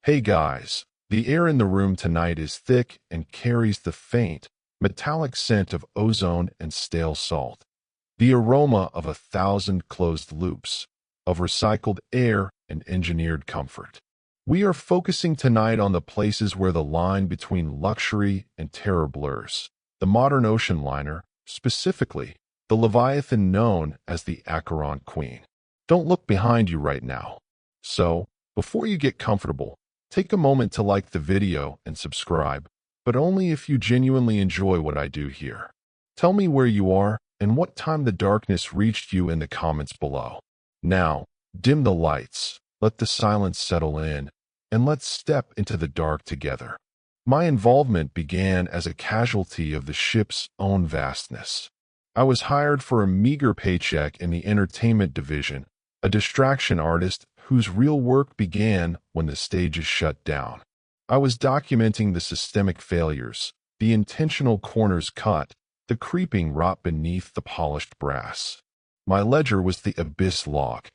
Hey guys, the air in the room tonight is thick and carries the faint, metallic scent of ozone and stale salt. The aroma of 1,000 closed loops, of recycled air and engineered comfort. We are focusing tonight on the places where the line between luxury and terror blurs. The modern ocean liner, specifically, the Leviathan known as the Acheron Queen. Don't look behind you right now. So, before you get comfortable, take a moment to like the video and subscribe, but only if you genuinely enjoy what I do here. Tell me where you are and what time the darkness reached you in the comments below. Now, dim the lights, let the silence settle in, and let's step into the dark together. My involvement began as a casualty of the ship's own vastness. I was hired for a meager paycheck in the entertainment division, a distraction artist whose real work began when the stages shut down. I was documenting the systemic failures, the intentional corners cut, the creeping rot beneath the polished brass. My ledger was the abyss log.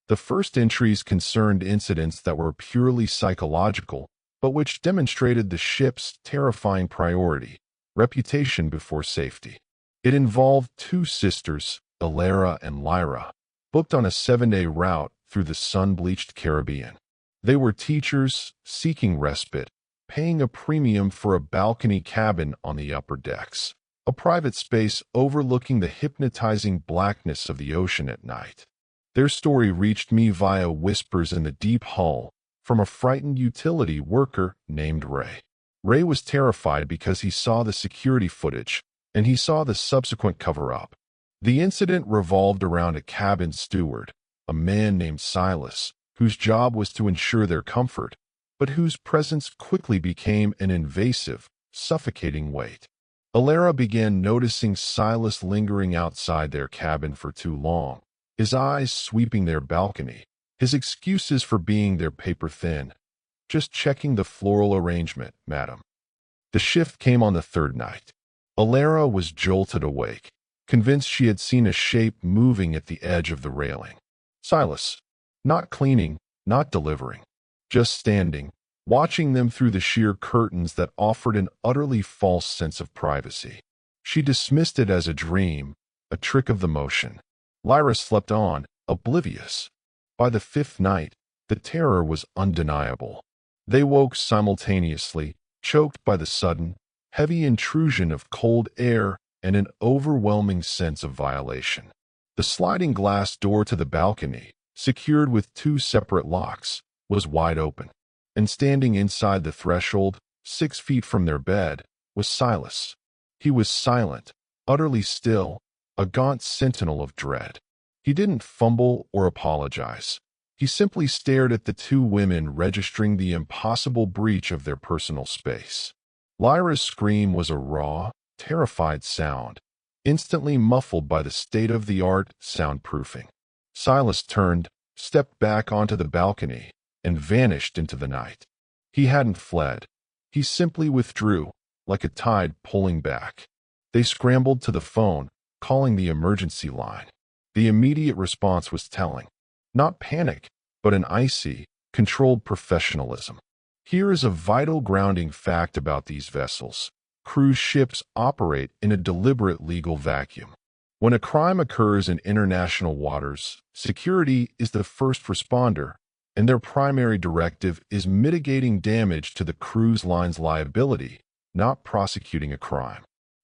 The first entries concerned incidents that were purely psychological, but which demonstrated the ship's terrifying priority, reputation before safety. It involved two sisters, Alara and Lyra, booked on a 7-day route through the sun-bleached Caribbean. They were teachers, seeking respite, paying a premium for a balcony cabin on the upper decks, a private space overlooking the hypnotizing blackness of the ocean at night. Their story reached me via whispers in the deep hull from a frightened utility worker named Ray. Ray was terrified because he saw the security footage, and he saw the subsequent cover-up. The incident revolved around a cabin steward, a man named Silas, whose job was to ensure their comfort, but whose presence quickly became an invasive, suffocating weight. Alara began noticing Silas lingering outside their cabin for too long, his eyes sweeping their balcony, his excuses for being there paper-thin. Just checking the floral arrangement, madam. The shift came on the third night. Alara was jolted awake, convinced she had seen a shape moving at the edge of the railing. Silas, not cleaning, not delivering, just standing, watching them through the sheer curtains that offered an utterly false sense of privacy. She dismissed it as a dream, a trick of the motion. Lyra slept on, oblivious. By the fifth night, the terror was undeniable. They woke simultaneously, choked by the sudden, heavy intrusion of cold air and an overwhelming sense of violation. The sliding glass door to the balcony, secured with 2 separate locks, was wide open, and standing inside the threshold, 6 feet from their bed, was Silas. He was silent, utterly still, a gaunt sentinel of dread. He didn't fumble or apologize. He simply stared at the 2 women, registering the impossible breach of their personal space. Lyra's scream was a raw, terrified sound, instantly muffled by the state-of-the-art soundproofing. Silas turned, stepped back onto the balcony, and vanished into the night. He hadn't fled. He simply withdrew, like a tide pulling back. They scrambled to the phone, calling the emergency line. The immediate response was telling. Not panic, but an icy, controlled professionalism. Here is a vital grounding fact about these vessels. Cruise ships operate in a deliberate legal vacuum. When a crime occurs in international waters, security is the first responder, and their primary directive is mitigating damage to the cruise line's liability, not prosecuting a crime.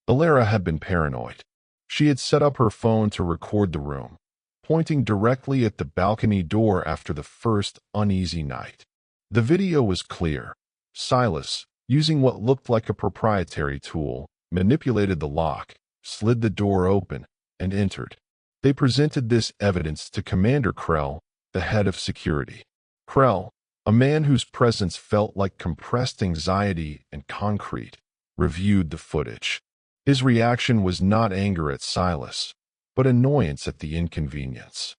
Alara had been paranoid. She had set up her phone to record the room, pointing directly at the balcony door after the first uneasy night. The video was clear. Silas, using what looked like a proprietary tool, manipulated the lock, slid the door open, and entered. They presented this evidence to Commander Krell, the head of security. Krell, a man whose presence felt like compressed anxiety and concrete, reviewed the footage. His reaction was not anger at Silas, but annoyance at the inconvenience.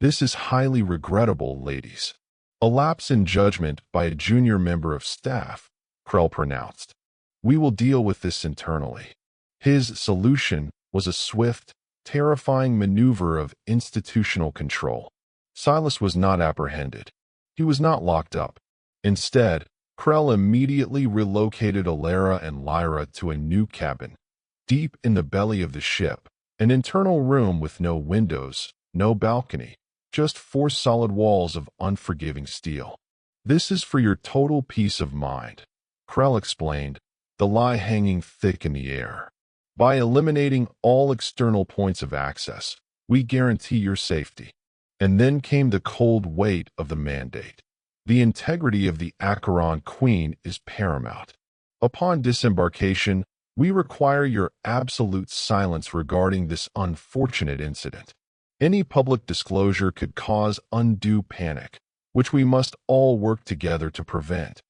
This is highly regrettable, ladies. A lapse in judgment by a junior member of staff, Krell pronounced. We will deal with this internally. His solution was a swift, terrifying maneuver of institutional control. Silas was not apprehended. He was not locked up. Instead, Krell immediately relocated Alara and Lyra to a new cabin, deep in the belly of the ship, an internal room with no windows, no balcony, just four solid walls of unforgiving steel. "This is for your total peace of mind," Krell explained, the lie hanging thick in the air. "By eliminating all external points of access, we guarantee your safety." And then came the cold weight of the mandate. The integrity of the Acheron Queen is paramount. Upon disembarkation, we require your absolute silence regarding this unfortunate incident. Any public disclosure could cause undue panic, which we must all work together to prevent.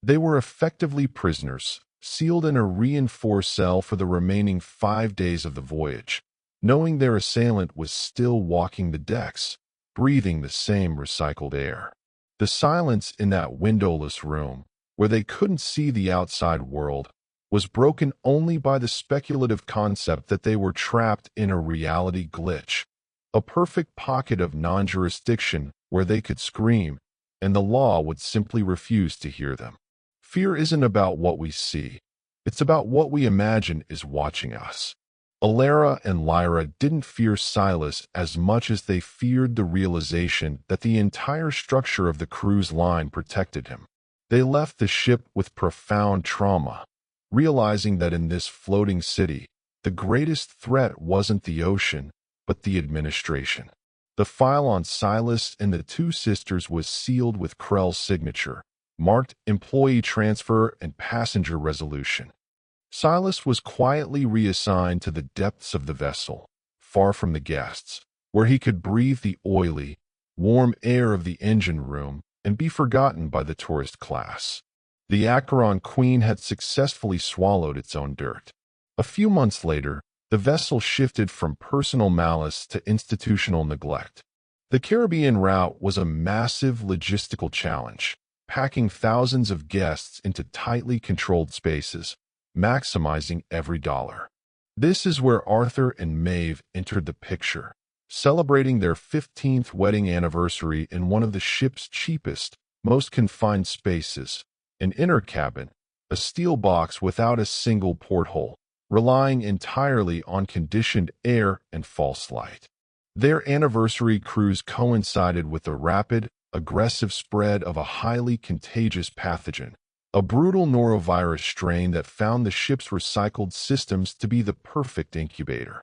They were effectively prisoners, sealed in a reinforced cell for the remaining 5 days of the voyage, knowing their assailant was still walking the decks, breathing the same recycled air. The silence in that windowless room, where they couldn't see the outside world, was broken only by the speculative concept that they were trapped in a reality glitch, a perfect pocket of non-jurisdiction where they could scream, and the law would simply refuse to hear them. Fear isn't about what we see. It's about what we imagine is watching us. Alara and Lyra didn't fear Silas as much as they feared the realization that the entire structure of the cruise line protected him. They left the ship with profound trauma, realizing that in this floating city, the greatest threat wasn't the ocean, but the administration. The file on Silas and the two sisters was sealed with Krell's signature, marked employee transfer and passenger resolution. Silas was quietly reassigned to the depths of the vessel, far from the guests, where he could breathe the oily, warm air of the engine room and be forgotten by the tourist class. The Acheron Queen had successfully swallowed its own dirt. A few months later, the vessel shifted from personal malice to institutional neglect. The Caribbean route was a massive logistical challenge, packing thousands of guests into tightly controlled spaces, maximizing every dollar. This is where Arthur and Maeve entered the picture, celebrating their 15th wedding anniversary in one of the ship's cheapest, most confined spaces, an inner cabin, a steel box without a single porthole, relying entirely on conditioned air and false light. Their anniversary cruise coincided with the rapid, aggressive spread of a highly contagious pathogen, a brutal norovirus strain that found the ship's recycled systems to be the perfect incubator.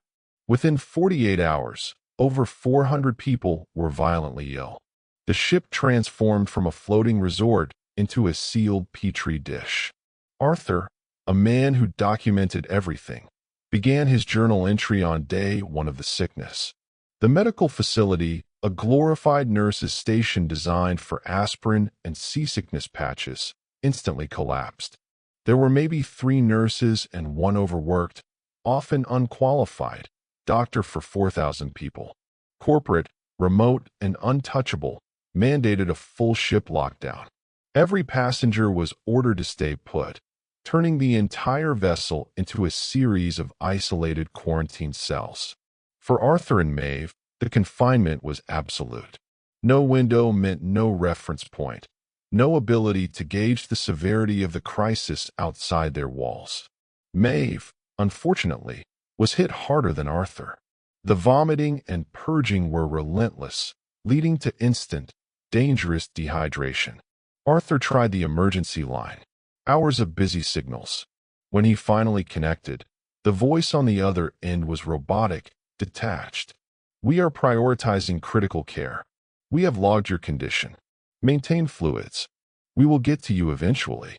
Within 48 hours, over 400 people were violently ill. The ship transformed from a floating resort into a sealed petri dish. Arthur, a man who documented everything, began his journal entry on day 1 of the sickness. The medical facility, a glorified nurse's station designed for aspirin and seasickness patches, instantly collapsed. There were maybe 3 nurses and one overworked, often unqualified, doctor for 4,000 people. Corporate, remote, and untouchable, mandated a full ship lockdown. Every passenger was ordered to stay put, turning the entire vessel into a series of isolated quarantine cells. For Arthur and Maeve, the confinement was absolute. No window meant no reference point, no ability to gauge the severity of the crisis outside their walls. Maeve, unfortunately, was hit harder than Arthur. The vomiting and purging were relentless, leading to instant, dangerous dehydration. Arthur tried the emergency line. Hours of busy signals. When he finally connected, the voice on the other end was robotic, detached. "We are prioritizing critical care. We have logged your condition. Maintain fluids. We will get to you eventually."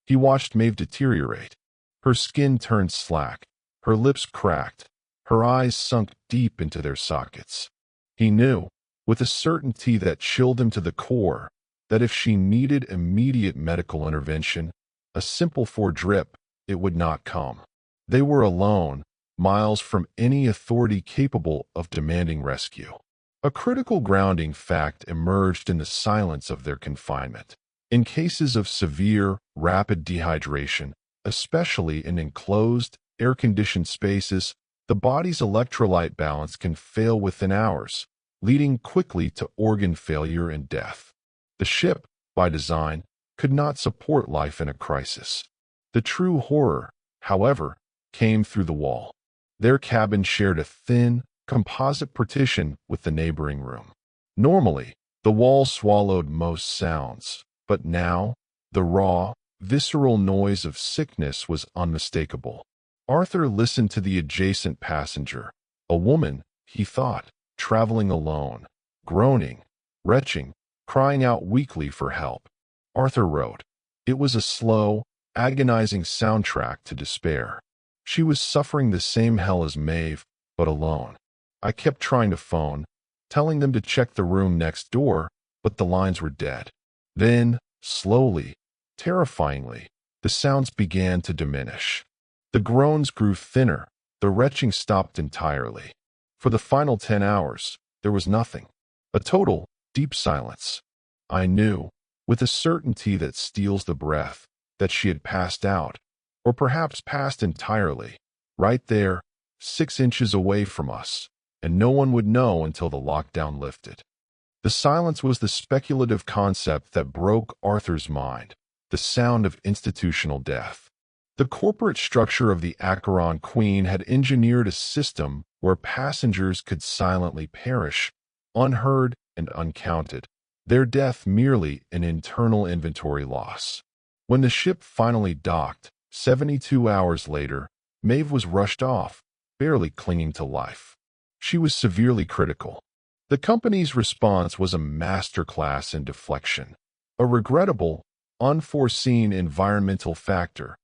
He watched Maeve deteriorate. Her skin turned slack, her lips cracked, her eyes sunk deep into their sockets. He knew, with a certainty that chilled him to the core, that if she needed immediate medical intervention, a simple foredrip, it would not come. They were alone, miles from any authority capable of demanding rescue. A critical grounding fact emerged in the silence of their confinement. In cases of severe, rapid dehydration, especially in enclosed, air-conditioned spaces, the body's electrolyte balance can fail within hours, leading quickly to organ failure and death. The ship, by design, could not support life in a crisis. The true horror, however, came through the wall. Their cabin shared a thin, composite partition with the neighboring room. Normally, the wall swallowed most sounds, but now, the raw, visceral noise of sickness was unmistakable. Arthur listened to the adjacent passenger, a woman, he thought, traveling alone, groaning, retching, crying out weakly for help. Arthur wrote. It was a slow, agonizing soundtrack to despair. She was suffering the same hell as Maeve, but alone. I kept trying to phone, telling them to check the room next door, but the lines were dead. Then, slowly, terrifyingly, the sounds began to diminish. The groans grew thinner, the retching stopped entirely. For the final 10 hours, there was nothing. A total, deep silence. I knew, with a certainty that steals the breath, that she had passed out, or perhaps passed entirely, right there, 6 inches away from us, and no one would know until the lockdown lifted. The silence was the speculative concept that broke Arthur's mind, the sound of institutional death. The corporate structure of the Acheron Queen had engineered a system where passengers could silently perish, unheard and uncounted, their death merely an internal inventory loss. When the ship finally docked, 72 hours later, Maeve was rushed off, barely clinging to life. She was severely critical. The company's response was a masterclass in deflection, a regrettable, unforeseen environmental factor,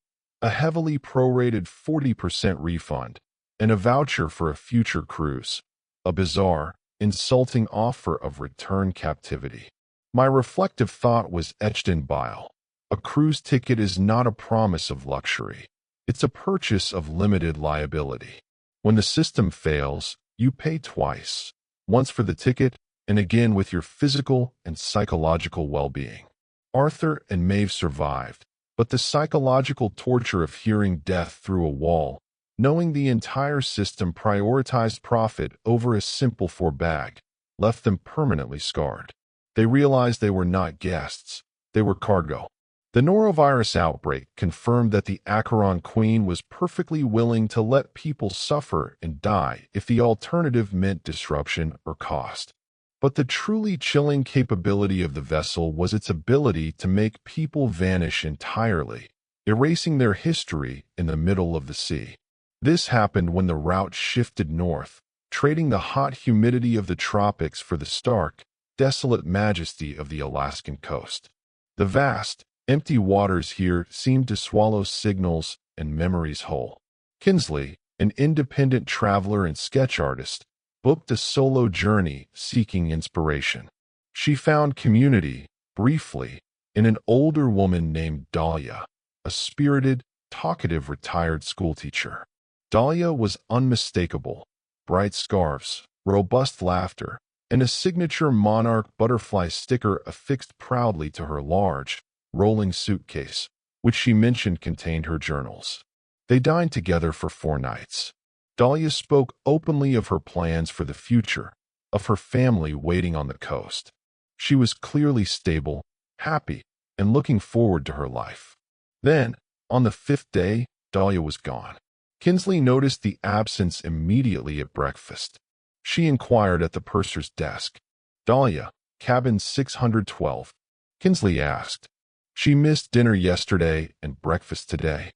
a heavily prorated 40% refund, and a voucher for a future cruise, a bizarre, insulting offer of return captivity. My reflective thought was etched in bile. A cruise ticket is not a promise of luxury. It's a purchase of limited liability. When the system fails, you pay twice, once for the ticket and again with your physical and psychological well-being. Arthur and Maeve survived, but the psychological torture of hearing death through a wall, knowing the entire system prioritized profit over a simple bag, left them permanently scarred. They realized they were not guests, they were cargo. The norovirus outbreak confirmed that the Acheron Queen was perfectly willing to let people suffer and die if the alternative meant disruption or cost. But the truly chilling capability of the vessel was its ability to make people vanish entirely, erasing their history in the middle of the sea. This happened when the route shifted north, trading the hot humidity of the tropics for the stark, desolate majesty of the Alaskan coast. The vast, empty waters here seemed to swallow signals and memories whole. Kinsley, an independent traveler and sketch artist, booked a solo journey seeking inspiration. She found community, briefly, in an older woman named Dahlia, a spirited, talkative retired schoolteacher. Dahlia was unmistakable: bright scarves, robust laughter, and a signature monarch butterfly sticker affixed proudly to her large, rolling suitcase, which she mentioned contained her journals. They dined together for 4 nights. Dahlia spoke openly of her plans for the future, of her family waiting on the coast. She was clearly stable, happy, and looking forward to her life. Then, on the 5th day, Dahlia was gone. Kinsley noticed the absence immediately at breakfast. She inquired at the purser's desk. "Dahlia, cabin 612. Kinsley asked. "She missed dinner yesterday and breakfast today."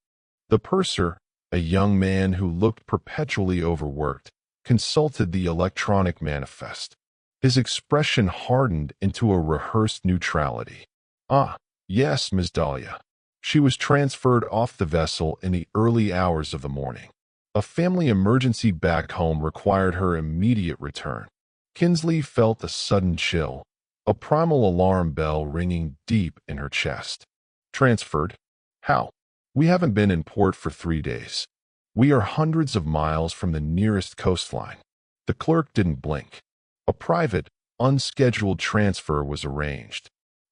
The purser, a young man who looked perpetually overworked, consulted the electronic manifest. His expression hardened into a rehearsed neutrality. "Ah, yes, Miss Dahlia. She was transferred off the vessel in the early hours of the morning. A family emergency back home required her immediate return." Kinsley felt a sudden chill, a primal alarm bell ringing deep in her chest. "Transferred? How? We haven't been in port for 3 days. We are hundreds of miles from the nearest coastline." The clerk didn't blink. A private, unscheduled transfer was arranged.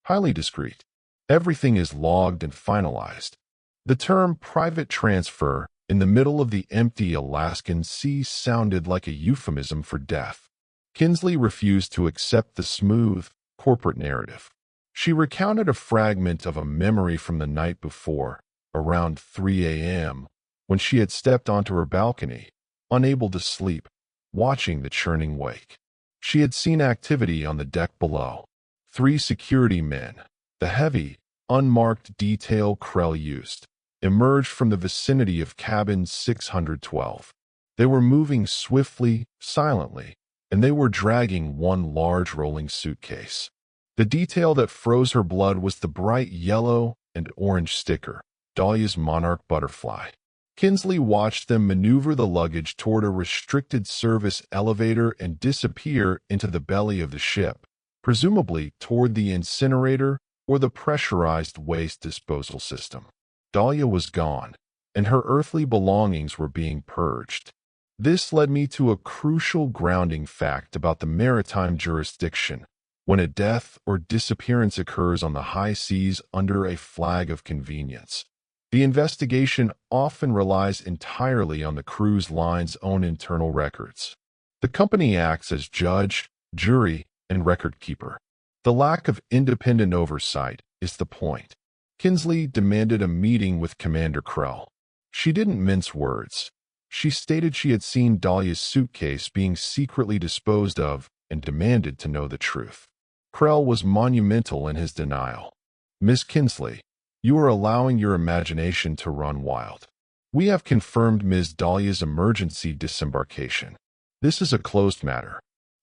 Highly discreet. Everything is logged and finalized. The term private transfer in the middle of the empty Alaskan sea sounded like a euphemism for death. Kinsley refused to accept the smooth, corporate narrative. She recounted a fragment of a memory from the night before, around 3 a.m., when she had stepped onto her balcony, unable to sleep, watching the churning wake. She had seen activity on the deck below. 3 security men, the heavy, unmarked detail Krell used, emerged from the vicinity of cabin 612. They were moving swiftly, silently, and they were dragging one large rolling suitcase. The detail that froze her blood was the bright yellow and orange sticker, Dahlia's monarch butterfly. Kinsley watched them maneuver the luggage toward a restricted service elevator and disappear into the belly of the ship, presumably toward the incinerator or the pressurized waste disposal system. Dahlia was gone, and her earthly belongings were being purged. This led me to a crucial grounding fact about the maritime jurisdiction. When a death or disappearance occurs on the high seas under a flag of convenience, the investigation often relies entirely on the cruise line's own internal records. The company acts as judge, jury, and record keeper. The lack of independent oversight is the point. Kinsley demanded a meeting with Commander Krell. She didn't mince words. She stated she had seen Dahlia's suitcase being secretly disposed of and demanded to know the truth. Krell was monumental in his denial. "Miss Kinsley, you are allowing your imagination to run wild. We have confirmed Ms. Dahlia's emergency disembarkation. This is a closed matter."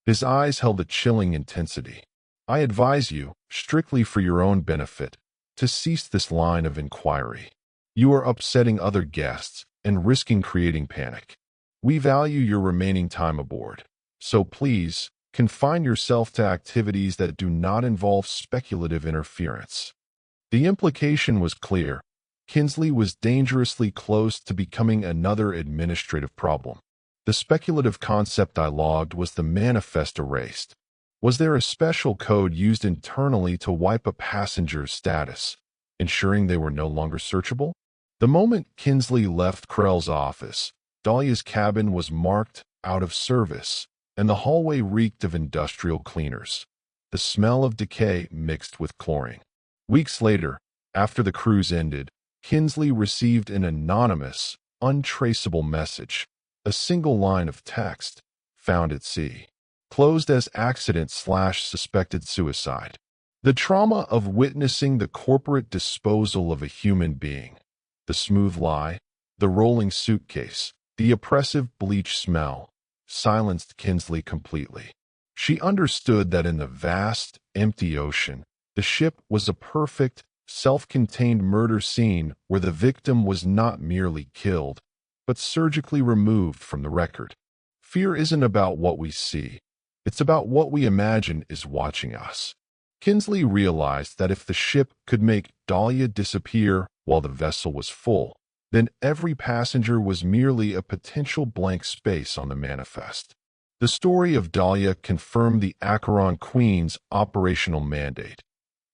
His eyes held a chilling intensity. "I advise you, strictly for your own benefit, to cease this line of inquiry. You are upsetting other guests and risking creating panic. We value your remaining time aboard, so please, confine yourself to activities that do not involve speculative interference." The implication was clear. Kinsley was dangerously close to becoming another administrative problem. The speculative concept I logged was the manifest erased. Was there a special code used internally to wipe a passenger's status, ensuring they were no longer searchable? The moment Kinsley left Krell's office, Dahlia's cabin was marked out of service, and the hallway reeked of industrial cleaners. The smell of decay mixed with chlorine. Weeks later, after the cruise ended, Kinsley received an anonymous, untraceable message, a single line of text, "Found at sea. Closed as accident/suspected suicide." The trauma of witnessing the corporate disposal of a human being, the smooth lie, the rolling suitcase, the oppressive bleach smell, silenced Kinsley completely. She understood that in the vast, empty ocean, the ship was a perfect, self-contained murder scene where the victim was not merely killed, but surgically removed from the record. Fear isn't about what we see. It's about what we imagine is watching us. Kinsley realized that if the ship could make Dahlia disappear while the vessel was full, then every passenger was merely a potential blank space on the manifest. The story of Dahlia confirmed the Acheron Queen's operational mandate.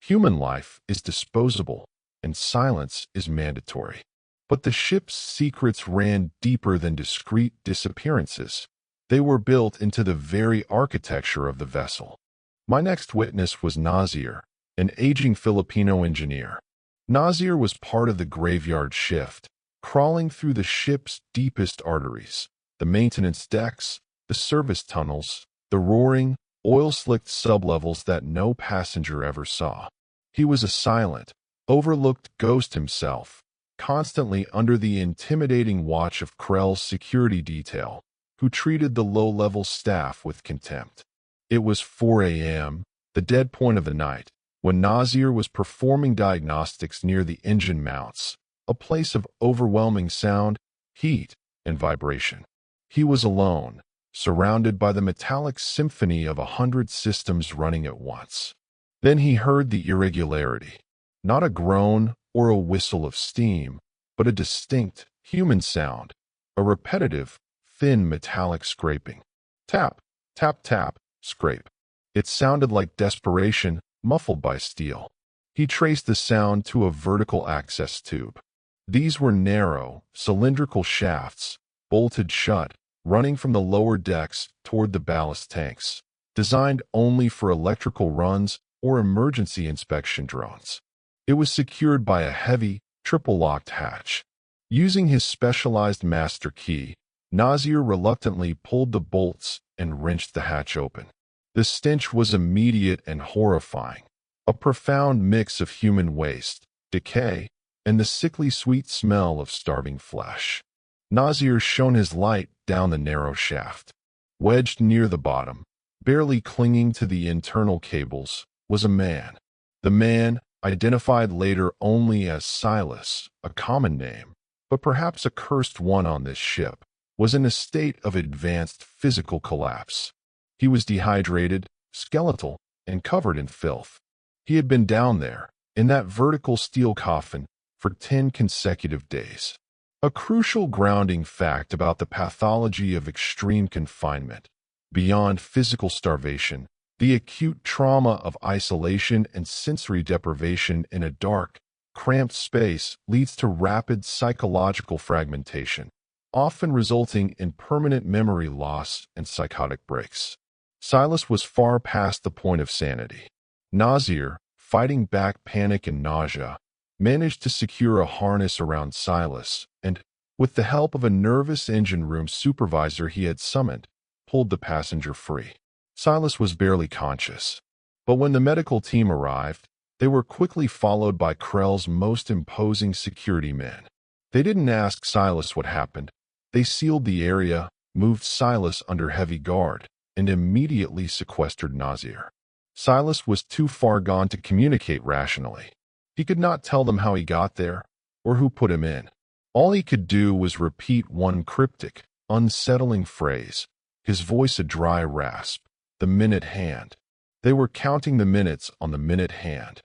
Human life is disposable, and silence is mandatory. But the ship's secrets ran deeper than discrete disappearances. They were built into the very architecture of the vessel. My next witness was Nazir, an aging Filipino engineer. Nazir was part of the graveyard shift, crawling through the ship's deepest arteries, the maintenance decks, the service tunnels, the roaring, oil-slicked sublevels that no passenger ever saw. He was a silent, overlooked ghost himself, constantly under the intimidating watch of Krell's security detail, who treated the low-level staff with contempt. It was 4 a.m., the dead point of the night, when Nazir was performing diagnostics near the engine mounts, a place of overwhelming sound, heat, and vibration. He was alone, surrounded by the metallic symphony of 100 systems running at once. Then he heard the irregularity, not a groan or a whistle of steam, but a distinct, human sound, a repetitive, thin metallic scraping. Tap, tap, tap, scrape. It sounded like desperation, muffled by steel. He traced the sound to a vertical access tube. These were narrow, cylindrical shafts, bolted shut, running from the lower decks toward the ballast tanks, designed only for electrical runs or emergency inspection drones. It was secured by a heavy, triple-locked hatch. Using his specialized master key, Nasir reluctantly pulled the bolts and wrenched the hatch open. The stench was immediate and horrifying, a profound mix of human waste, decay, and the sickly sweet smell of starving flesh. Nasir shone his light down the narrow shaft. Wedged near the bottom, barely clinging to the internal cables, was a man. The man, identified later only as Silas, a common name, but perhaps a cursed one on this ship, was in a state of advanced physical collapse. He was dehydrated, skeletal, and covered in filth. He had been down there, in that vertical steel coffin, for 10 consecutive days. A crucial grounding fact about the pathology of extreme confinement. Beyond physical starvation, the acute trauma of isolation and sensory deprivation in a dark, cramped space leads to rapid psychological fragmentation, often resulting in permanent memory loss and psychotic breaks. Silas was far past the point of sanity. Nasir, fighting back panic and nausea, managed to secure a harness around Silas and, with the help of a nervous engine room supervisor he had summoned, pulled the passenger free. Silas was barely conscious, but when the medical team arrived, they were quickly followed by Krell's most imposing security men. They didn't ask Silas what happened. They sealed the area, moved Silas under heavy guard, and immediately sequestered Nasir. Silas was too far gone to communicate rationally. He could not tell them how he got there, or who put him in. All he could do was repeat one cryptic, unsettling phrase, his voice a dry rasp: the minute hand. They were counting the minutes on the minute hand.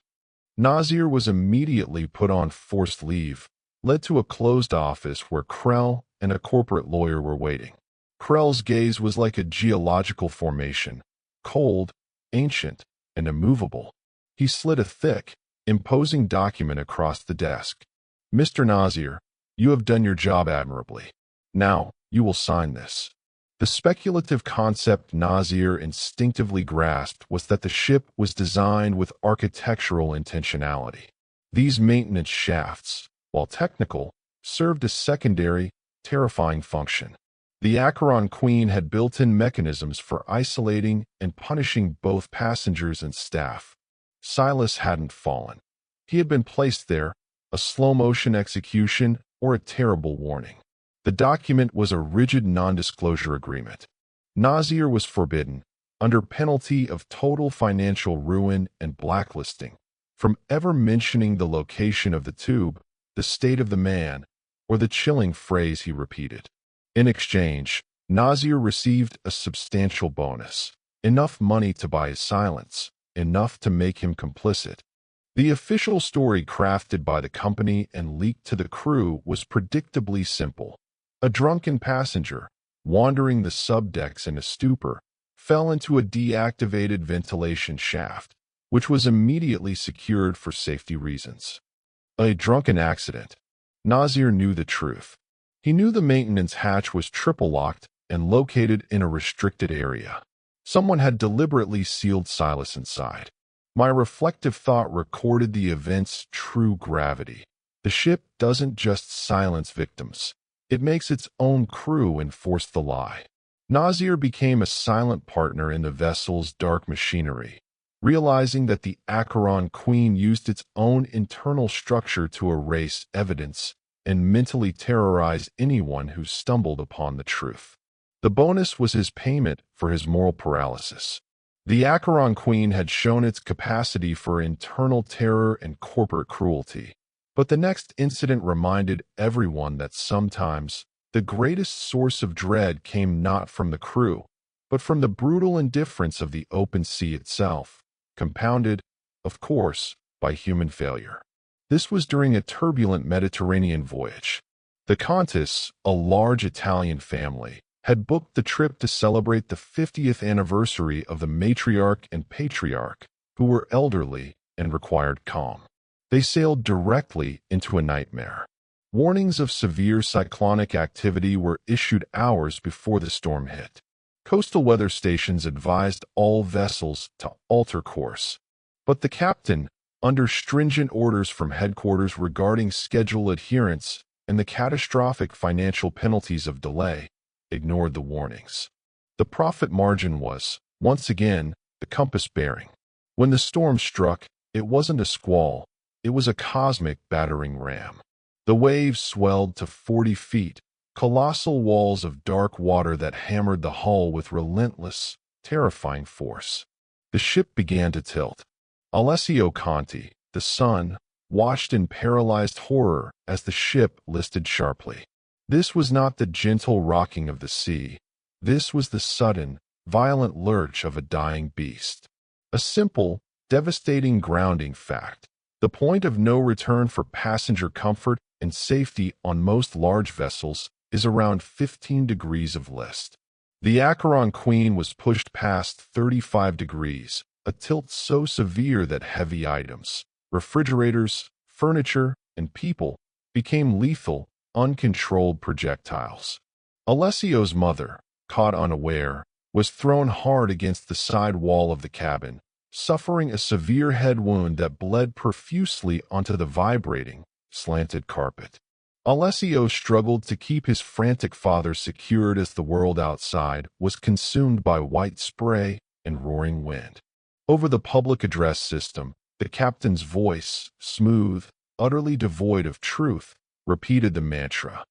Nasir was immediately put on forced leave, led to a closed office where Krell and a corporate lawyer were waiting. Krell's gaze was like a geological formation, cold, ancient, and immovable. He slid a thick, imposing document across the desk. "Mr. Nasir, you have done your job admirably. Now, you will sign this." The speculative concept Nasir instinctively grasped was that the ship was designed with architectural intentionality. These maintenance shafts, while technical, served a secondary, terrifying function. The Acheron Queen had built-in mechanisms for isolating and punishing both passengers and staff. Silas hadn't fallen. He had been placed there, a slow-motion execution or a terrible warning. The document was a rigid non-disclosure agreement. Nasir was forbidden, under penalty of total financial ruin and blacklisting, from ever mentioning the location of the tube, the state of the man, or the chilling phrase he repeated. In exchange, Nasir received a substantial bonus, enough money to buy his silence, enough to make him complicit. The official story crafted by the company and leaked to the crew was predictably simple. A drunken passenger, wandering the subdecks in a stupor, fell into a deactivated ventilation shaft, which was immediately secured for safety reasons. A drunken accident. Nasir knew the truth. He knew the maintenance hatch was triple-locked and located in a restricted area. Someone had deliberately sealed Silas inside. My reflective thought recorded the event's true gravity. The ship doesn't just silence victims. It makes its own crew enforce the lie. Nasir became a silent partner in the vessel's dark machinery, realizing that the Acheron Queen used its own internal structure to erase evidence and mentally terrorize anyone who stumbled upon the truth. The bonus was his payment for his moral paralysis. The Acheron Queen had shown its capacity for internal terror and corporate cruelty. But the next incident reminded everyone that sometimes the greatest source of dread came not from the crew, but from the brutal indifference of the open sea itself, compounded, of course, by human failure. This was during a turbulent Mediterranean voyage. The Countess, a large Italian family, had booked the trip to celebrate the 50th anniversary of the matriarch and patriarch, who were elderly and required calm. They sailed directly into a nightmare. Warnings of severe cyclonic activity were issued hours before the storm hit. Coastal weather stations advised all vessels to alter course. But the captain, under stringent orders from headquarters regarding schedule adherence and the catastrophic financial penalties of delay, ignored the warnings. The profit margin was, once again, the compass bearing. When the storm struck, it wasn't a squall, it was a cosmic battering ram. The waves swelled to 40 feet, colossal walls of dark water that hammered the hull with relentless, terrifying force. The ship began to tilt. Alessio Conti, the sun, watched in paralyzed horror as the ship listed sharply. This was not the gentle rocking of the sea. This was the sudden, violent lurch of a dying beast. A simple, devastating grounding fact. The point of no return for passenger comfort and safety on most large vessels is around 15 degrees of list. The Acheron Queen was pushed past 35 degrees, a tilt so severe that heavy items, refrigerators, furniture, and people, became lethal, uncontrolled projectiles. Alessio's mother, caught unaware, was thrown hard against the side wall of the cabin, suffering a severe head wound that bled profusely onto the vibrating, slanted carpet. Alessio struggled to keep his frantic father secured as the world outside was consumed by white spray and roaring wind. Over the public address system, the captain's voice, smooth, utterly devoid of truth, repeated the mantra.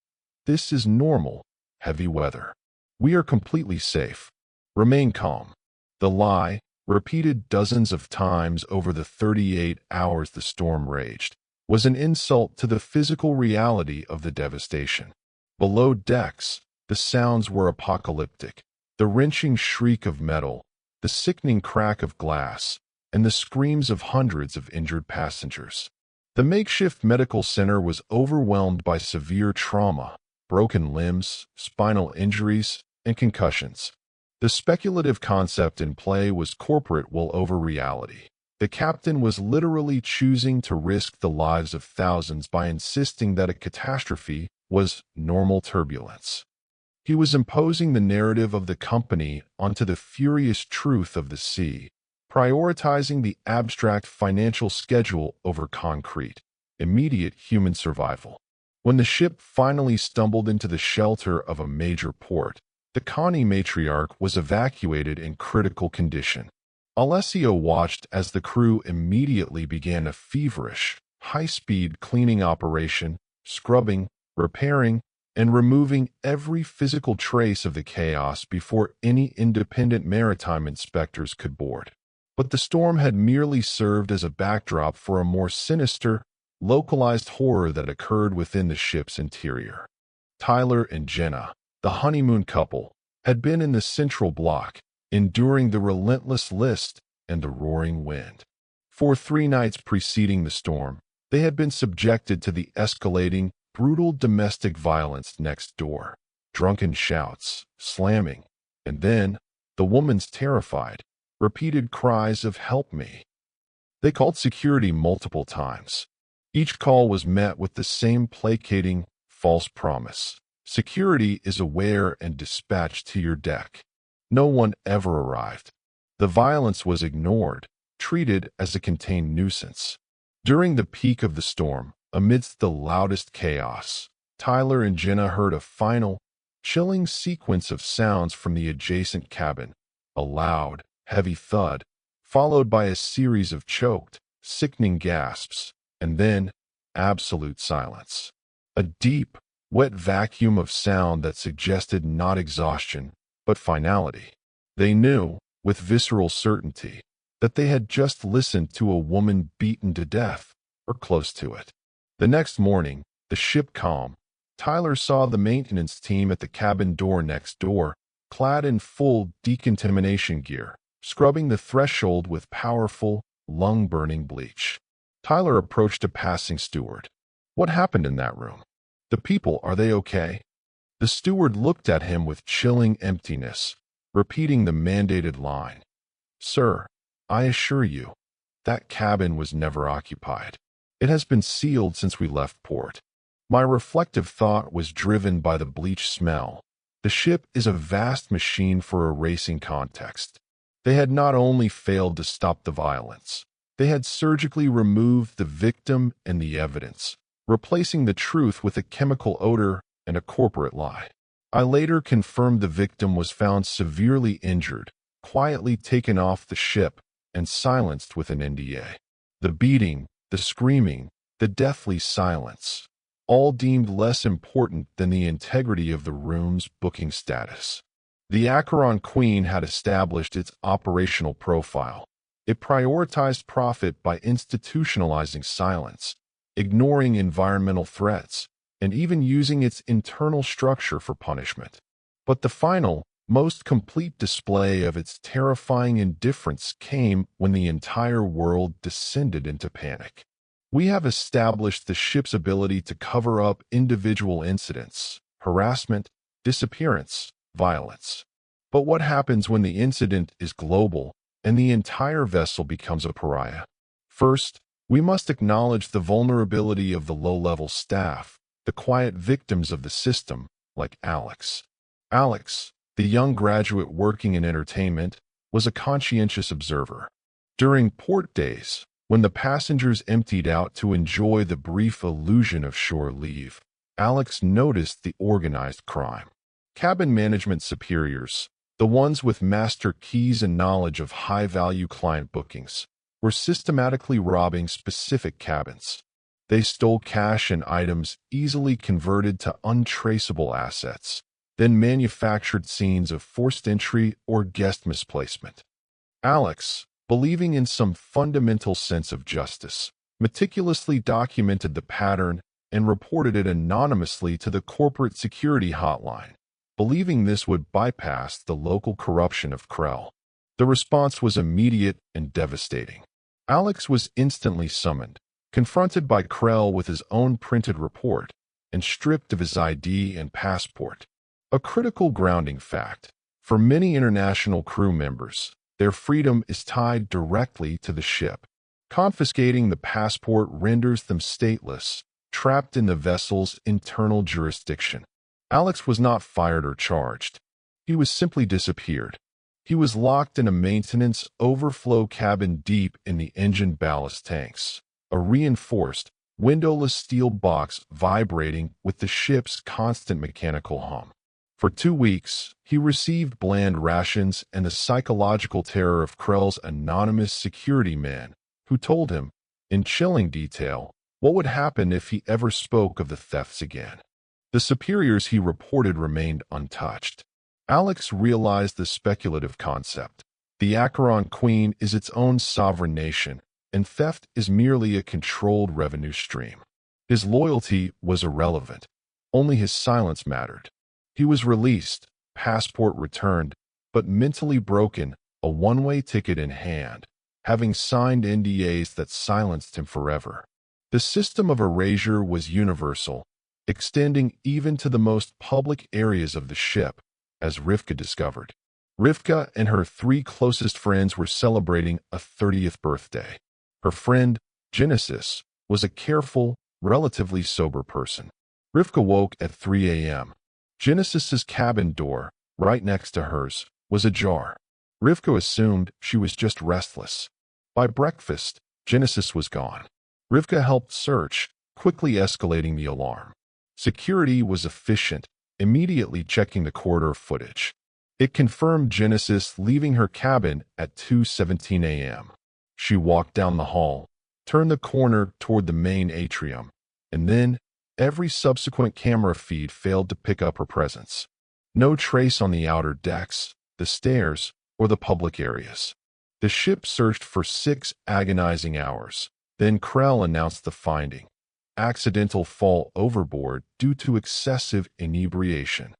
"This is normal, heavy weather. We are completely safe. Remain calm." The lie, repeated dozens of times over the 38 hours the storm raged, was an insult to the physical reality of the devastation. Below decks, the sounds were apocalyptic. The wrenching shriek of metal, the sickening crack of glass, and the screams of hundreds of injured passengers. The makeshift medical center was overwhelmed by severe trauma, broken limbs, spinal injuries, and concussions. The speculative concept in play was corporate will over reality. The captain was literally choosing to risk the lives of thousands by insisting that a catastrophe was normal turbulence. He was imposing the narrative of the company onto the furious truth of the sea, prioritizing the abstract financial schedule over concrete, immediate human survival. When the ship finally stumbled into the shelter of a major port, the Conti matriarch was evacuated in critical condition. Alessio watched as the crew immediately began a feverish, high-speed cleaning operation, scrubbing, repairing, and removing every physical trace of the chaos before any independent maritime inspectors could board. But the storm had merely served as a backdrop for a more sinister, localized horror that occurred within the ship's interior. Tyler and Jenna, the honeymoon couple, had been in the central block, enduring the relentless list and the roaring wind. For 3 nights preceding the storm, they had been subjected to the escalating, brutal domestic violence next door. Drunken shouts, slamming, and then, the woman's terrified, repeated cries of "help me." They called security multiple times. Each call was met with the same placating, false promise. Security is aware and dispatched to your deck. No one ever arrived. The violence was ignored, treated as a contained nuisance. During the peak of the storm, amidst the loudest chaos, Tyler and Jenna heard a final, chilling sequence of sounds from the adjacent cabin, a loud, heavy thud, followed by a series of choked, sickening gasps, and then absolute silence. A deep, wet vacuum of sound that suggested not exhaustion, but finality. They knew, with visceral certainty, that they had just listened to a woman beaten to death, or close to it. The next morning, the ship calm, Tyler saw the maintenance team at the cabin door next door, clad in full decontamination gear, scrubbing the threshold with powerful, lung-burning bleach. Tyler approached a passing steward. "What happened in that room? The people, are they okay?" The steward looked at him with chilling emptiness, repeating the mandated line. "Sir, I assure you, that cabin was never occupied. It has been sealed since we left port." My reflective thought was driven by the bleach smell. The ship is a vast machine for erasing context. They had not only failed to stop the violence, They had surgically removed the victim and the evidence, replacing the truth with a chemical odor and a corporate lie. I later confirmed the victim was found severely injured, quietly taken off the ship, and silenced with an NDA. The beating, the screaming, the deathly silence, all deemed less important than the integrity of the room's booking status. The Acheron Queen had established its operational profile. It prioritized profit by institutionalizing silence, ignoring environmental threats, and even using its internal structure for punishment. But the final, most complete display of its terrifying indifference came when the entire world descended into panic. We have established the ship's ability to cover up individual incidents, harassment, disappearance, violence. But what happens when the incident is global and the entire vessel becomes a pariah? First, we must acknowledge the vulnerability of the low-level staff, the quiet victims of the system, like Alex. Alex, the young graduate working in entertainment, was a conscientious observer. During port days, when the passengers emptied out to enjoy the brief illusion of shore leave, Alex noticed the organized crime. Cabin management superiors, the ones with master keys and knowledge of high-value client bookings, were systematically robbing specific cabins. They stole cash and items easily converted to untraceable assets, then manufactured scenes of forced entry or guest misplacement. Alex, believing in some fundamental sense of justice, meticulously documented the pattern and reported it anonymously to the corporate security hotline, believing this would bypass the local corruption of Krell. The response was immediate and devastating. Alex was instantly summoned, confronted by Krell with his own printed report, and stripped of his ID and passport. A critical grounding fact. For many international crew members, their freedom is tied directly to the ship. Confiscating the passport renders them stateless, trapped in the vessel's internal jurisdiction. Alex was not fired or charged. He was simply disappeared. He was locked in a maintenance overflow cabin deep in the engine ballast tanks, a reinforced, windowless steel box vibrating with the ship's constant mechanical hum. For 2 weeks, he received bland rations and the psychological terror of Krell's anonymous security man, who told him, in chilling detail, what would happen if he ever spoke of the thefts again. The superiors he reported remained untouched. Alex realized the speculative concept. The Acheron Queen is its own sovereign nation, and theft is merely a controlled revenue stream. His loyalty was irrelevant. Only his silence mattered. He was released, passport returned, but mentally broken, a one-way ticket in hand, having signed NDAs that silenced him forever. The system of erasure was universal, extending even to the most public areas of the ship, as Rivka discovered. Rivka and her 3 closest friends were celebrating a 30th birthday. Her friend, Genesis, was a careful, relatively sober person. Rivka woke at 3 a.m. Genesis's cabin door, right next to hers, was ajar. Rivka assumed she was just restless. By breakfast, Genesis was gone. Rivka helped search, quickly escalating the alarm. Security was efficient, immediately checking the corridor footage. It confirmed Genesis leaving her cabin at 2:17 a.m. She walked down the hall, turned the corner toward the main atrium, and then every subsequent camera feed failed to pick up her presence. No trace on the outer decks, the stairs, or the public areas. The ship searched for 6 agonizing hours. Then Krell announced the finding: accidental fall overboard due to excessive inebriation.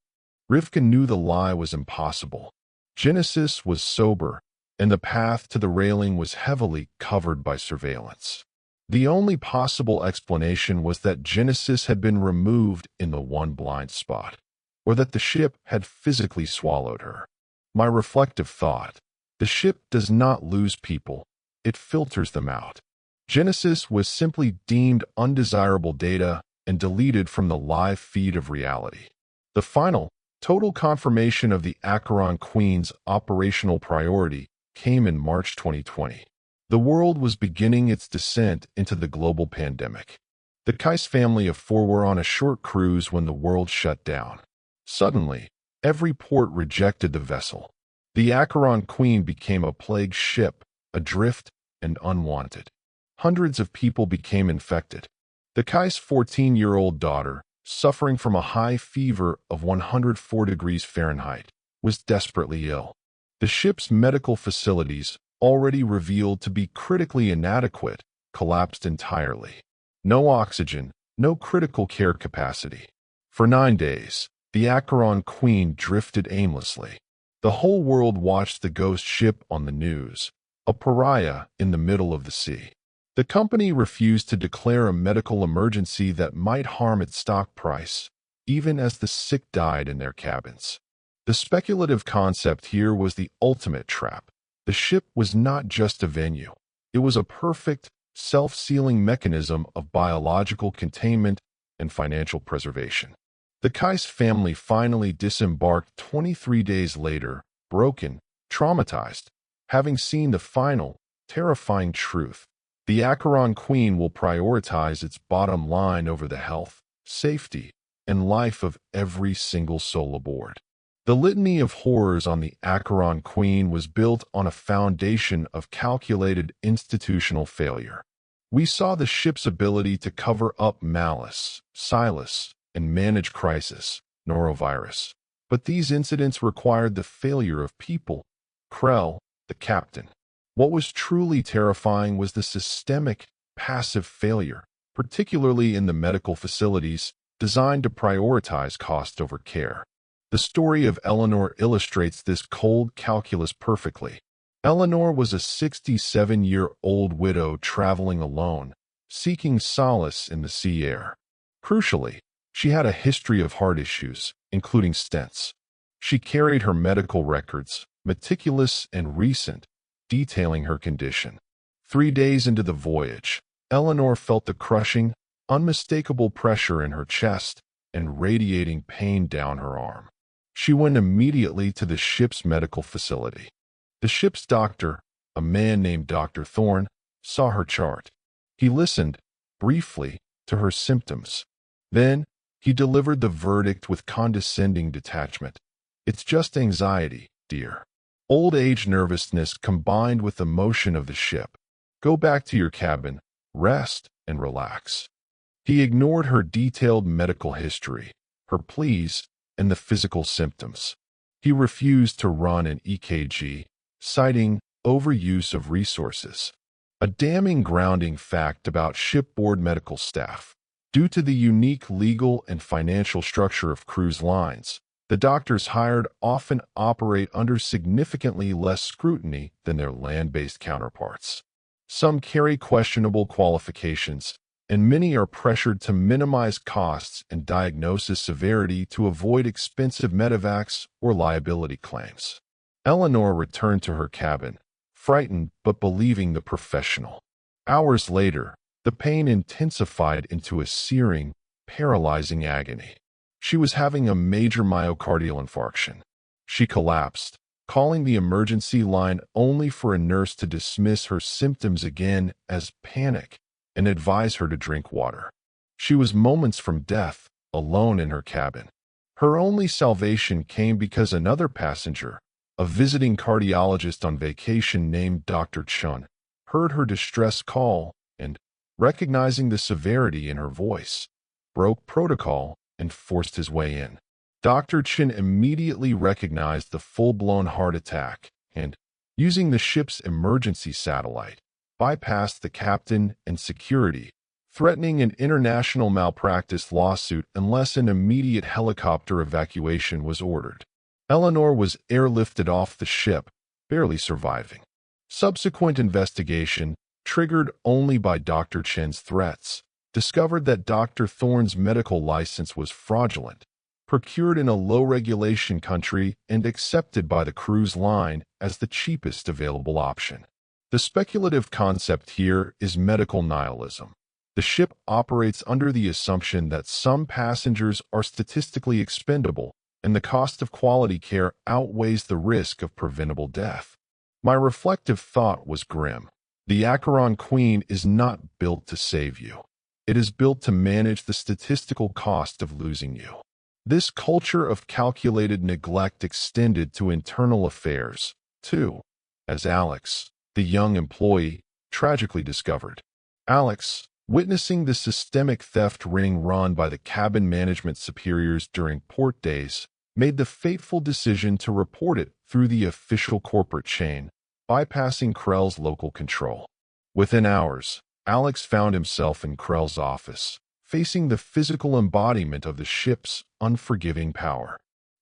Rivka knew the lie was impossible. Genesis was sober, and the path to the railing was heavily covered by surveillance. The only possible explanation was that Genesis had been removed in the one blind spot, or that the ship had physically swallowed her. My reflective thought: the ship does not lose people, it filters them out. Genesis was simply deemed undesirable data and deleted from the live feed of reality. The final, total confirmation of the Acheron Queen's operational priority came in March 2020. The world was beginning its descent into the global pandemic. The Kais family of four were on a short cruise when the world shut down. Suddenly, every port rejected the vessel. The Acheron Queen became a plague ship, adrift and unwanted. Hundreds of people became infected. The Kai's 14-year-old daughter, suffering from a high fever of 104 degrees Fahrenheit, was desperately ill. The ship's medical facilities, already revealed to be critically inadequate, collapsed entirely. No oxygen, no critical care capacity. For 9 days, the Acheron Queen drifted aimlessly. The whole world watched the ghost ship on the news, a pariah in the middle of the sea. The company refused to declare a medical emergency that might harm its stock price, even as the sick died in their cabins. The speculative concept here was the ultimate trap. The ship was not just a venue. It was a perfect, self-sealing mechanism of biological containment and financial preservation. The Kais family finally disembarked 23 days later, broken, traumatized, having seen the final, terrifying truth. The Acheron Queen will prioritize its bottom line over the health, safety, and life of every single soul aboard. The litany of horrors on the Acheron Queen was built on a foundation of calculated institutional failure. We saw the ship's ability to cover up malice, silence, and manage crisis, norovirus. But these incidents required the failure of people. Krell, the captain. What was truly terrifying was the systemic, passive failure, particularly in the medical facilities, designed to prioritize cost over care. The story of Eleanor illustrates this cold calculus perfectly. Eleanor was a 67-year-old widow traveling alone, seeking solace in the sea air. Crucially, she had a history of heart issues, including stents. She carried her medical records, meticulous and recent, detailing her condition. 3 days into the voyage, Eleanor felt the crushing, unmistakable pressure in her chest and radiating pain down her arm. She went immediately to the ship's medical facility. The ship's doctor, a man named Dr. Thorne, saw her chart. He listened, briefly, to her symptoms. Then, he delivered the verdict with condescending detachment. "It's just anxiety, dear. Old age nervousness combined with the motion of the ship. Go back to your cabin, rest, and relax." He ignored her detailed medical history, her pleas, and the physical symptoms. He refused to run an EKG, citing overuse of resources. A damning grounding fact about shipboard medical staff. Due to the unique legal and financial structure of cruise lines, the doctors hired often operate under significantly less scrutiny than their land-based counterparts. Some carry questionable qualifications, and many are pressured to minimize costs and diagnosis severity to avoid expensive medevacs or liability claims. Eleanor returned to her cabin, frightened but believing the professional. Hours later, the pain intensified into a searing, paralyzing agony. She was having a major myocardial infarction. She collapsed, calling the emergency line only for a nurse to dismiss her symptoms again as panic and advise her to drink water. She was moments from death, alone in her cabin. Her only salvation came because another passenger, a visiting cardiologist on vacation named Dr. Chun, heard her distress call and, recognizing the severity in her voice, broke protocol and forced his way in. Dr. Chin immediately recognized the full-blown heart attack and, using the ship's emergency satellite, bypassed the captain and security, threatening an international malpractice lawsuit unless an immediate helicopter evacuation was ordered. Eleanor was airlifted off the ship, barely surviving. Subsequent investigation, triggered only by Dr. Chen's threats, discovered that Dr. Thorne's medical license was fraudulent, procured in a low-regulation country and accepted by the cruise line as the cheapest available option. The speculative concept here is medical nihilism. The ship operates under the assumption that some passengers are statistically expendable, and the cost of quality care outweighs the risk of preventable death. My reflective thought was grim. The Acheron Queen is not built to save you. It is built to manage the statistical cost of losing you. This culture of calculated neglect extended to internal affairs, too, as Alex, the young employee, tragically discovered. Alex, witnessing the systemic theft ring run by the cabin management superiors during port days, made the fateful decision to report it through the official corporate chain, bypassing Krell's local control. Within hours, Alex found himself in Krell's office, facing the physical embodiment of the ship's unforgiving power.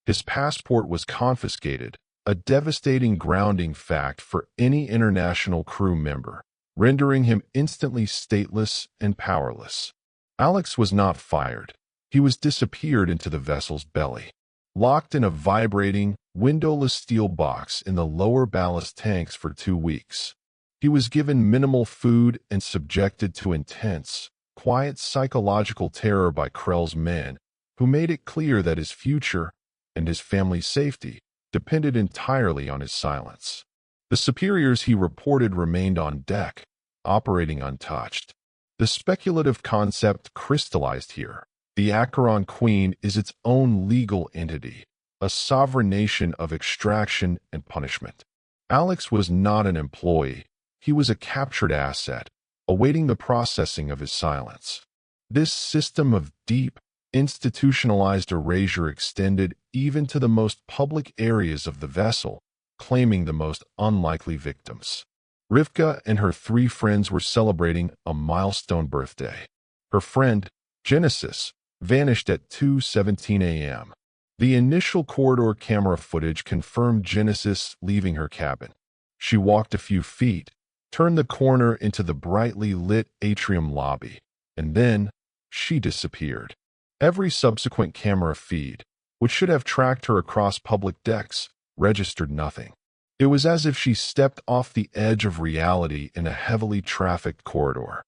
His passport was confiscated, a devastating grounding fact for any international crew member, rendering him instantly stateless and powerless. Alex was not fired. He was disappeared into the vessel's belly, locked in a vibrating, windowless steel box in the lower ballast tanks for 2 weeks. He was given minimal food and subjected to intense, quiet psychological terror by Krell's men, who made it clear that his future and his family's safety depended entirely on his silence. The superiors he reported remained on deck, operating untouched. The speculative concept crystallized here. The Acheron Queen is its own legal entity, a sovereign nation of extraction and punishment. Alex was not an employee. He was a captured asset, awaiting the processing of his silence. This system of deep, institutionalized erasure extended even to the most public areas of the vessel, claiming the most unlikely victims. Rivka and her 3 friends were celebrating a milestone birthday. Her friend, Genesis, vanished at 2:17 a.m. The initial corridor camera footage confirmed Genesis leaving her cabin. She walked a few feet, turned the corner into the brightly lit atrium lobby, and then she disappeared. Every subsequent camera feed, which should have tracked her across public decks, registered nothing. It was as if she stepped off the edge of reality in a heavily trafficked corridor.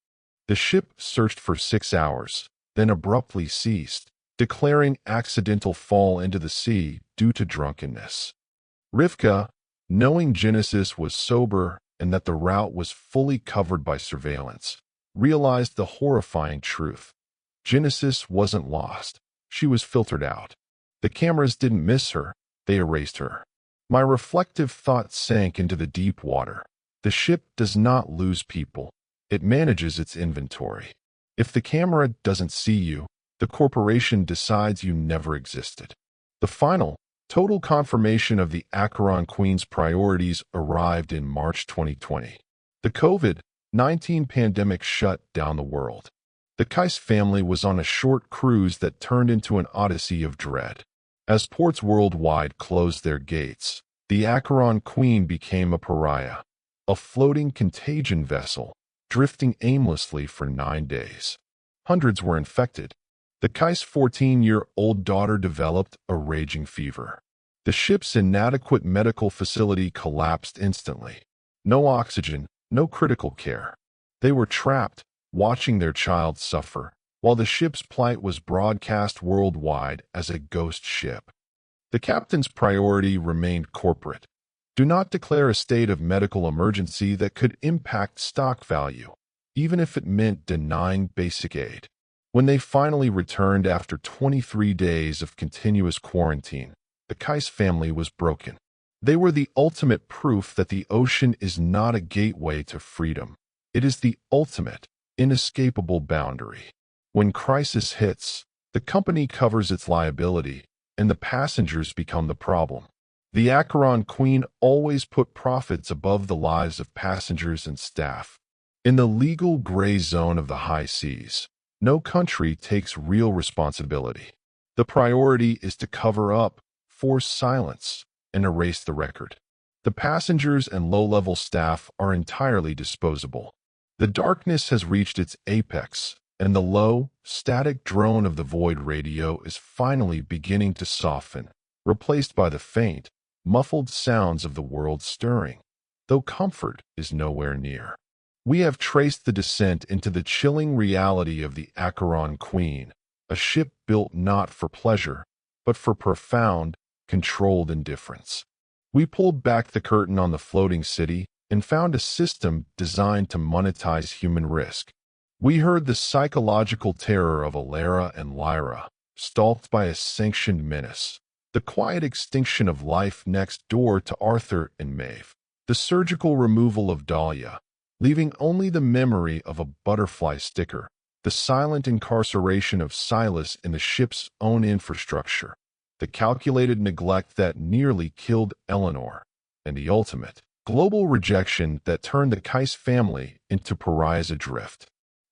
The ship searched for 6 hours, then abruptly ceased, declaring accidental fall into the sea due to drunkenness. Rivka, knowing Genesis was sober and that the route was fully covered by surveillance, realized the horrifying truth. Genesis wasn't lost. She was filtered out. The cameras didn't miss her, they erased her. My reflective thought sank into the deep water. The ship does not lose people. It manages its inventory. If the camera doesn't see you, the corporation decides you never existed. The final, total confirmation of the Acheron Queen's priorities arrived in March 2020. The COVID-19 pandemic shut down the world. The Kais family was on a short cruise that turned into an odyssey of dread. As ports worldwide closed their gates, the Acheron Queen became a pariah, a floating contagion vessel, drifting aimlessly for 9 days. Hundreds were infected. The Kais' 14-year-old daughter developed a raging fever. The ship's inadequate medical facility collapsed instantly. No oxygen, no critical care. They were trapped, watching their child suffer, while the ship's plight was broadcast worldwide as a ghost ship. The captain's priority remained corporate. Do not declare a state of medical emergency that could impact stock value, even if it meant denying basic aid. When they finally returned after 23 days of continuous quarantine, the Kais family was broken. They were the ultimate proof that the ocean is not a gateway to freedom. It is the ultimate, inescapable boundary. When crisis hits, the company covers its liability, and the passengers become the problem. The Acheron Queen always put profits above the lives of passengers and staff. In the legal gray zone of the high seas, no country takes real responsibility. The priority is to cover up, force silence, and erase the record. The passengers and low-level staff are entirely disposable. The darkness has reached its apex, and the low, static drone of the void radio is finally beginning to soften, replaced by the faint, muffled sounds of the world stirring, though comfort is nowhere near. We have traced the descent into the chilling reality of the Acheron Queen, a ship built not for pleasure, but for profound, controlled indifference. We pulled back the curtain on the floating city, and found a system designed to monetize human risk. We heard the psychological terror of Alara and Lyra, stalked by a sanctioned menace. The quiet extinction of life next door to Arthur and Maeve. The surgical removal of Dahlia, leaving only the memory of a butterfly sticker. The silent incarceration of Silas in the ship's own infrastructure. The calculated neglect that nearly killed Eleanor. And the ultimate, global rejection that turned the Kais family into pariahs adrift.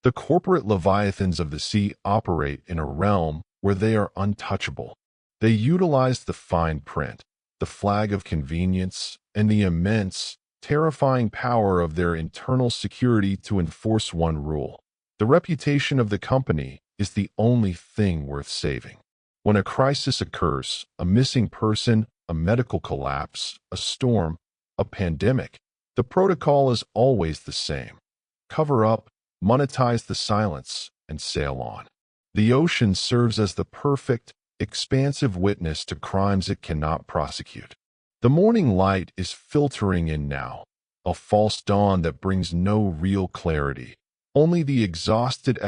The corporate leviathans of the sea operate in a realm where they are untouchable. They utilize the fine print, the flag of convenience, and the immense, terrifying power of their internal security to enforce one rule. The reputation of the company is the only thing worth saving. When a crisis occurs, a missing person, a medical collapse, a storm, a pandemic, the protocol is always the same. Cover up, monetize the silence, and sail on. The ocean serves as the perfect, expansive witness to crimes it cannot prosecute. The morning light is filtering in now, a false dawn that brings no real clarity, only the exhausted